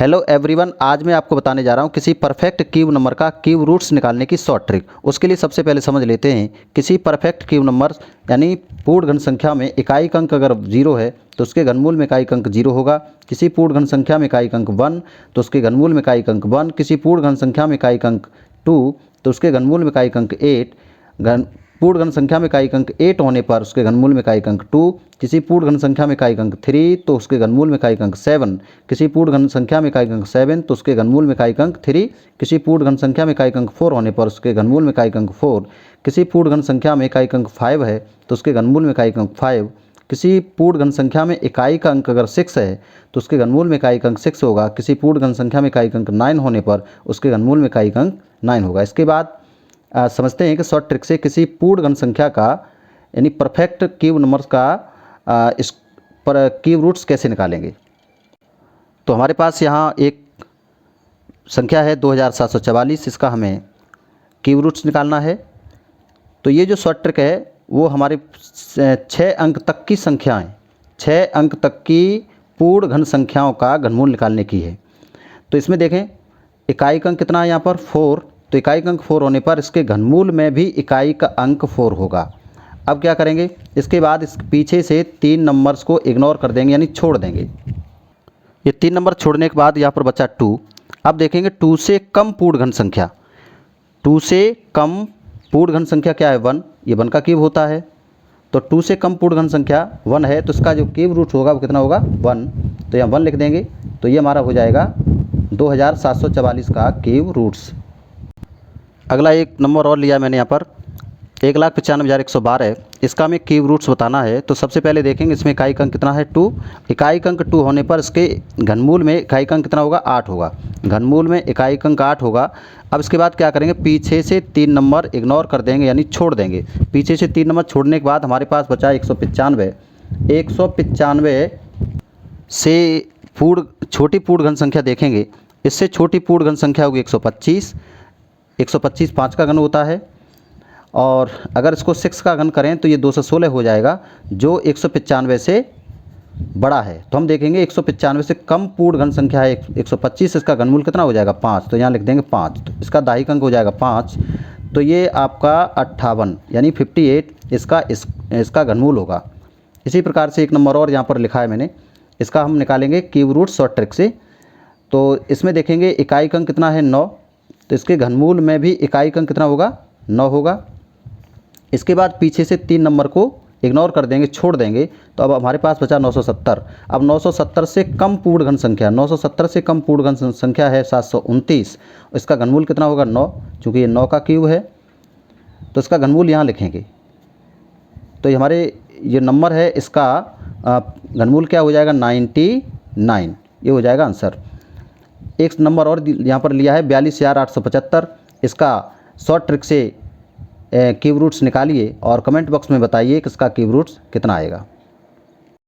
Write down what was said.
Hello everyone, आज मैं आपको बताने जा रहा हूँ किसी परफेक्ट क्यूब नंबर का क्यूब रूट्स निकालने की शॉर्ट ट्रिक। उसके लिए सबसे पहले समझ लेते हैं किसी परफेक्ट क्यूब नंबर यानी पूर्ण घन संख्या में इकाई अंक अगर 0 है तो उसके घनमूल में इकाई अंक 0 होगा। किसी पूर्ण घन संख्या में इकाई अंक 1 तो उसके घनमूल में इकाई अंक 1। किसी पूर्ण घन संख्या में इकाई अंक 2 तो उसके घनमूल में इकाई अंक 8। पूर्ण घन संख्या में इकाई अंक 8 होने पर उसके घनमूल में इकाई अंक 2। किसी पूर्ण घन संख्या में इकाई अंक 3 तो उसके घनमूल में इकाई अंक 7। किसी पूर्ण घन संख्या में इकाई अंक 7 तो उसके घनमूल में इकाई अंक 3। किसी पूर्ण घन संख्या में इकाई अंक 4 होने पर उसके घनमूल में इकाई अंक 4। किसी पूर्ण घन संख्या में इकाई अंक 5 है तो उसके घनमूल में इकाई अंक 5। किसी पूर्ण घन संख्या में इकाई का अंक अगर 6 है तो उसके घनमूल में इकाई अंक 6 होगा। किसी पूर्ण घन संख्या में इकाई अंक 9 होने पर उसके घनमूल में इकाई अंक 9 होगा। इसके बाद समझते हैं कि शॉर्ट ट्रिक से किसी पूर्ण घन संख्या का यानी परफेक्ट क्यूब नंबर्स का इस पर क्यूब रूट्स कैसे निकालेंगे। तो हमारे पास यहाँ एक संख्या है 2744, इसका हमें क्यूब रूट्स निकालना है। तो ये जो शॉर्ट ट्रिक है वो हमारे 6 अंक तक की संख्याएं, 6 अंक तक की पूर्ण घन संख्याओं का घनमूल निकालने की है। तो इसमें देखें इकाई का अंक कितना है यहाँ पर 4, तो इकाई का अंक 4 होने पर इसके घनमूल में भी इकाई का अंक 4 होगा। अब क्या करेंगे, इसके बाद इस पीछे से 3 नंबर्स को इग्नोर कर देंगे यानी छोड़ देंगे। ये 3 नंबर छोड़ने के बाद यहाँ पर बचा 2। अब देखेंगे 2 से कम पूर्ण घन संख्या, 2 से कम पूर्ण घन संख्या क्या है 1, ये 1 का क्यूब होता है। तो 2 से कम पूर्ण घन संख्या 1 है तो इसका जो क्यूब रूट होगा वो कितना होगा 1, तो यहाँ 1 लिख देंगे। तो ये हमारा हो जाएगा 2744 का क्यूब रूट्स। अगला एक नंबर और लिया मैंने यहाँ पर 1,95,112 है, इसका हमें क्यूब रूट्स बताना है। तो सबसे पहले देखेंगे इसमें इकाई अंक कितना है 2, इकाई अंक 2 होने पर इसके घनमूल में इकाई अंक कितना होगा 8 होगा, घनमूल में इकाई अंक 8 होगा। अब इसके बाद क्या करेंगे, पीछे से 3 नंबर इग्नोर कर देंगे यानी छोड़ देंगे। पीछे से 3 नंबर छोड़ने के बाद हमारे पास बचा 195। 195 से छोटी पूर्ण घन संख्या देखेंगे, इससे छोटी पूर्ण घन संख्या होगी 125। 125 5 का घन होता है और अगर इसको 6 का घन करें तो ये 216 हो जाएगा जो 195 से बड़ा है। तो हम देखेंगे 195 से कम पूर्ण घन संख्या है 125, इसका घनमूल कितना हो जाएगा 5, तो यहाँ लिख देंगे 5, तो इसका दाहिक अंक हो जाएगा 5। तो ये आपका 58 यानी 58 इसका घनमूल होगा। इसी प्रकार से एक नंबर और यहाँ पर लिखा है मैंने, इसका हम निकालेंगे क्यूब रूट शॉर्ट ट्रिक से। तो इसमें देखेंगे इकाई अंक कितना है 9, तो इसके घनमूल में भी इकाई अंक कितना होगा 9 होगा। इसके बाद पीछे से 3 नंबर को इग्नोर कर देंगे, छोड़ देंगे। तो अब हमारे पास बचा 970। अब 970 से कम पूर्ण घन संख्या, 970 से कम पूर्ण घन संख्या है 729, इसका घनमूल कितना होगा 9, चूँकि ये 9 का क्यूब है तो इसका घनमूल यहाँ लिखेंगे। तो ये हमारे ये नंबर है, इसका घनमूल क्या हो जाएगा 99, ये हो जाएगा आंसर। एक नंबर और यहाँ पर लिया है 42,875, इसका शॉर्ट ट्रिक से क्यूब रूट्स निकालिए और कमेंट बॉक्स में बताइए कि इसका क्यूब रूट्स कितना आएगा।